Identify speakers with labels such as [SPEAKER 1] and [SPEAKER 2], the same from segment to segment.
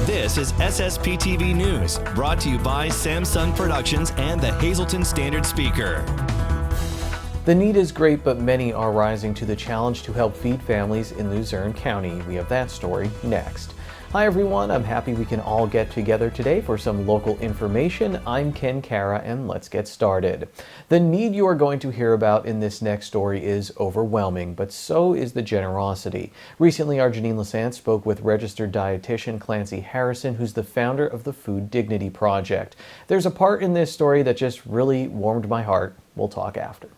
[SPEAKER 1] This is SSPTV News, brought to you by Samsung Productions and the Hazleton Standard Speaker.
[SPEAKER 2] The need is great, but many are rising to the challenge to help feed families in Luzerne County. We have that story next. Hi everyone, I'm happy we can all get together today for some local information. I'm Ken Kara and let's get started. The need you are going to hear about in this next story is overwhelming, but so is the generosity. Recently, our Janine Lassance spoke with registered dietitian Clancy Harrison, who's the founder of the Food Dignity Project. There's a part in this story that just really warmed my heart. We'll talk after.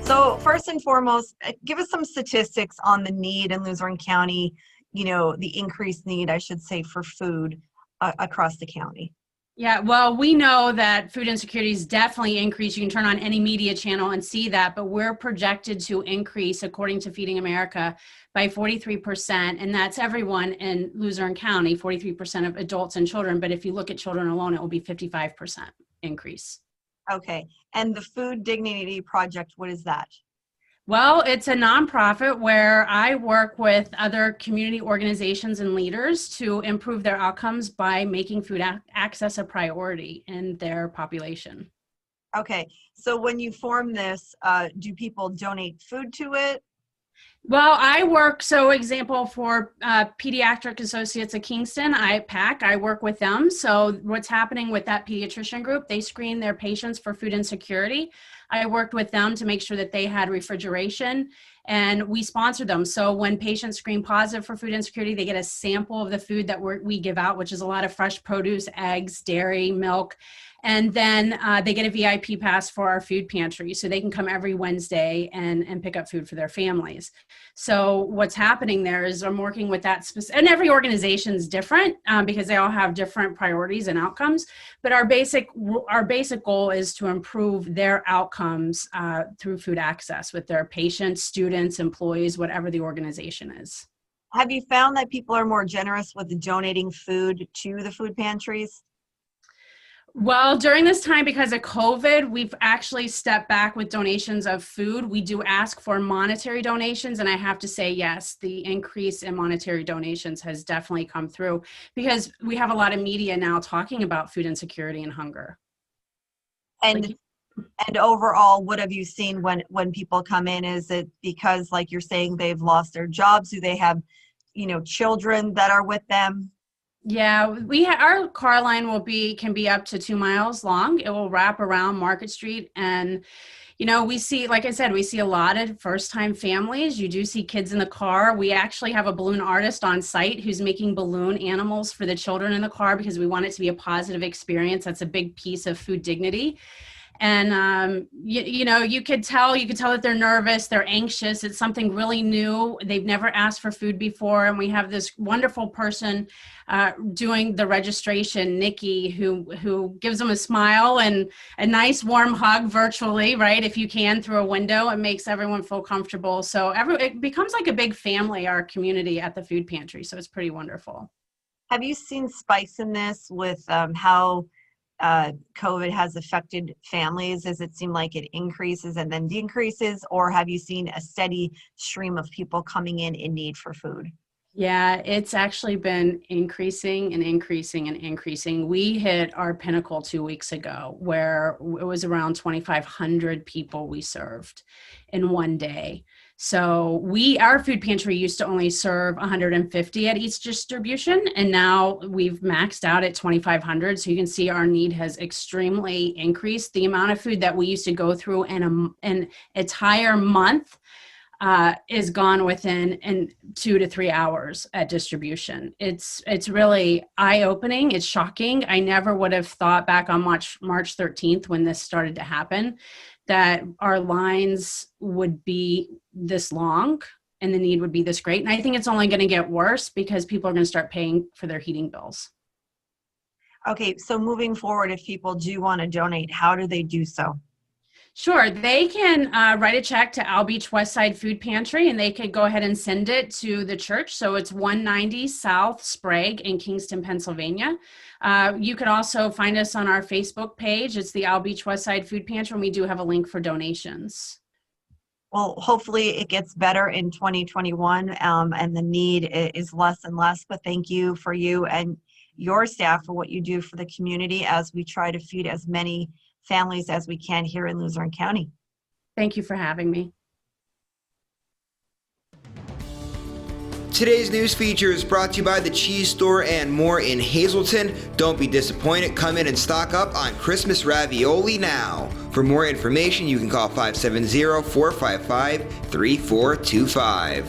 [SPEAKER 3] So first and foremost, give us some statistics on the need in Luzerne County, the increased need, I should say, for food across the county.
[SPEAKER 4] Yeah, well, we know that food insecurity is definitely increased. You can turn on any media channel and see that, but we're projected to increase, according to Feeding America, by 43%, and that's everyone in Luzerne County, 43% of adults and children, but if you look at children alone, it will be 55% increase.
[SPEAKER 3] Okay, and the Food Dignity Project, what is that?
[SPEAKER 4] Well, it's a nonprofit where I work with other community organizations and leaders to improve their outcomes by making food access a priority in their population.
[SPEAKER 3] Okay, so when you form this, do people donate food to it?
[SPEAKER 4] Well, I work, so example for Pediatric Associates of Kingston, IPAC, I work with them. So what's happening with that pediatrician group, they screen their patients for food insecurity. I worked with them to make sure that they had refrigeration, and we sponsor them. So when patients screen positive for food insecurity, they get a sample of the food that we give out, which is a lot of fresh produce, eggs, dairy, milk. And then they get a VIP pass for our food pantry, so they can come every Wednesday and pick up food for their families. So what's happening there is I'm working with that, and every organization is different because they all have different priorities and outcomes. But our basic goal is to improve their outcomes through food access with their patients, students, employees, whatever the organization is.
[SPEAKER 3] Have you found that people are more generous with donating food to the food pantries?
[SPEAKER 4] Well, during this time, because of COVID, we've actually stepped back with donations of food. We do ask for monetary donations, and I have to say, yes, the increase in monetary donations has definitely come through because we have a lot of media now talking about food insecurity and hunger.
[SPEAKER 3] And overall, what have you seen when people come in? Is it because, like you're saying, they've lost their jobs? Do they have, children that are with them?
[SPEAKER 4] Yeah, our car line can be up to 2 miles long. It will wrap around Market Street, and we see, like I said, we see a lot of first-time families. You do see kids in the car. We actually have a balloon artist on site who's making balloon animals for the children in the car because we want it to be a positive experience. That's a big piece of food dignity. And you could tell that they're nervous, they're anxious. It's something really new. They've never asked for food before, and we have this wonderful person doing the registration, Nikki, who gives them a smile and a nice warm hug virtually, right? If you can, through a window, it makes everyone feel comfortable. So it becomes like a big family, our community at the food pantry. So it's pretty wonderful.
[SPEAKER 3] Have you seen spikes in this with how COVID has affected families? Does it seem like it increases and then decreases, or have you seen a steady stream of people coming in need for food?
[SPEAKER 4] Yeah, it's actually been increasing and increasing and increasing. We hit our pinnacle 2 weeks ago where it was around 2,500 people we served in one day. So our food pantry used to only serve 150 at each distribution, and now we've maxed out at 2,500. So you can see our need has extremely increased. The amount of food that we used to go through in an entire month is gone within 2 to 3 hours at distribution. It's really eye-opening. It's shocking. I never would have thought back on March 13th when this started to happen that our lines would be this long and the need would be this great. And I think it's only going to get worse because people are going to start paying for their heating bills.
[SPEAKER 3] Okay, so moving forward, if people do want to donate, how do they do so?
[SPEAKER 4] Sure. They can write a check to Al Beach Westside Food Pantry, and they could go ahead and send it to the church. So it's 190 South Sprague in Kingston, Pennsylvania. You could also find us on our Facebook page. It's the Al Beach Westside Food Pantry, and we do have a link for donations.
[SPEAKER 3] Well, hopefully it gets better in 2021, and the need is less and less. But thank you for you and your staff for what you do for the community as we try to feed as many families as we can here in Luzerne County.
[SPEAKER 4] Thank you for having me.
[SPEAKER 5] Today's news feature is brought to you by the Cheese Store and More in Hazleton. Don't be disappointed. Come in and stock up on Christmas ravioli now. For more information, you can call 570-455-3425.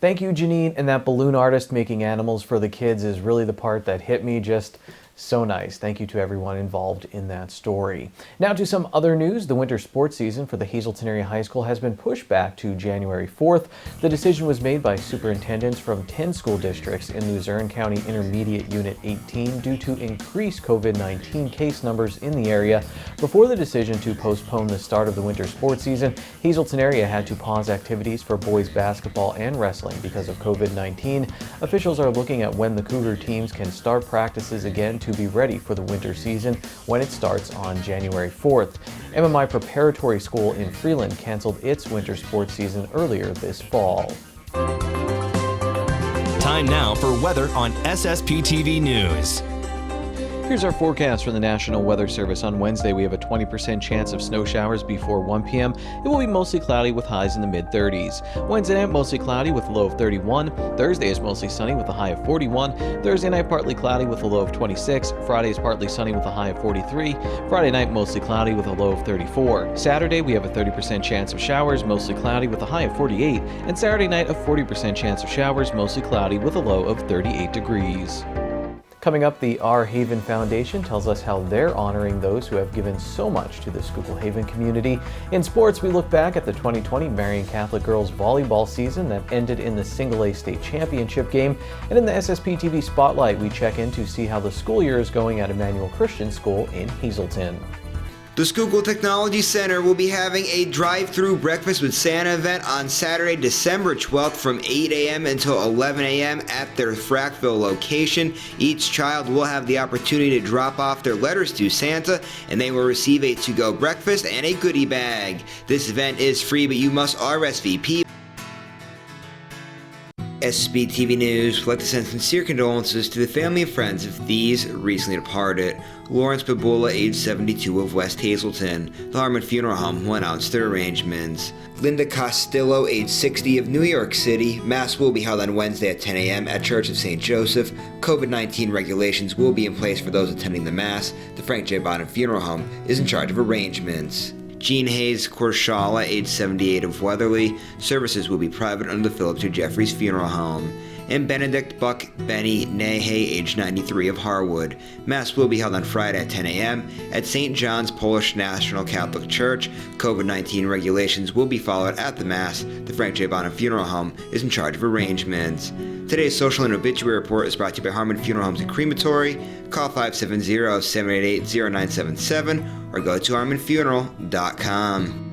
[SPEAKER 2] Thank you, Janine. And that balloon artist making animals for the kids is really the part that hit me. Just so nice. Thank you to everyone involved in that story. Now to some other news. The winter sports season for the Hazleton Area High School has been pushed back to January 4th. The decision was made by superintendents from 10 school districts in Luzerne County Intermediate Unit 18 due to increased COVID-19 case numbers in the area. Before the decision to postpone the start of the winter sports season, Hazleton area had to pause activities for boys basketball and wrestling because of COVID-19. Officials are looking at when the Cougar teams can start practices again to be ready for the winter season when it starts on January 4th. MMI Preparatory School in Freeland canceled its winter sports season earlier this fall.
[SPEAKER 1] Time now for weather on SSPTV News.
[SPEAKER 2] Here's our forecast from the National Weather Service. On Wednesday, we have a 20% chance of snow showers before 1 p.m. It will be mostly cloudy with highs in the mid-30s. Wednesday night, mostly cloudy with a low of 31. Thursday is mostly sunny with a high of 41. Thursday night, partly cloudy with a low of 26. Friday is partly sunny with a high of 43. Friday night, mostly cloudy with a low of 34. Saturday, we have a 30% chance of showers, mostly cloudy with a high of 48. And Saturday night, a 40% chance of showers, mostly cloudy with a low of 38 degrees. Coming up, the Our Haven Foundation tells us how they're honoring those who have given so much to the Schuylkill Haven community. In sports, we look back at the 2020 Marian Catholic girls volleyball season that ended in the Single A state championship game. And in the SSPTV Spotlight, we check in to see how the school year is going at Emmanuel Christian School in Hazleton.
[SPEAKER 5] The Schuylkill Technology Center will be having a drive-through breakfast with Santa event on Saturday, December 12th from 8 a.m. until 11 a.m. at their Frackville location. Each child will have the opportunity to drop off their letters to Santa, and they will receive a to-go breakfast and a goodie bag. This event is free, but you must RSVP. SSPTV News would like to send sincere condolences to the family and friends of these recently departed. Lawrence Babula, age 72, of West Hazleton. The Harmon Funeral Home will announce their arrangements. Linda Castillo, age 60, of New York City. Mass will be held on Wednesday at 10 a.m. at Church of St. Joseph. COVID-19 regulations will be in place for those attending the Mass. The Frank J. Bonham Funeral Home is in charge of arrangements. Jean Hayes Korshala, age 78, of Weatherly. Services will be private under the Phillips or Jeffries Funeral Home. And Benedict Buck Benny Nehe, age 93, of Harwood. Mass will be held on Friday at 10 a.m. at St. John's Polish National Catholic Church. COVID-19 regulations will be followed at the Mass. The Frank J. Bonham Funeral Home is in charge of arrangements. Today's social and obituary report is brought to you by Harmon Funeral Homes and Crematory. Call 570-788-0977 or go to harmonfuneral.com.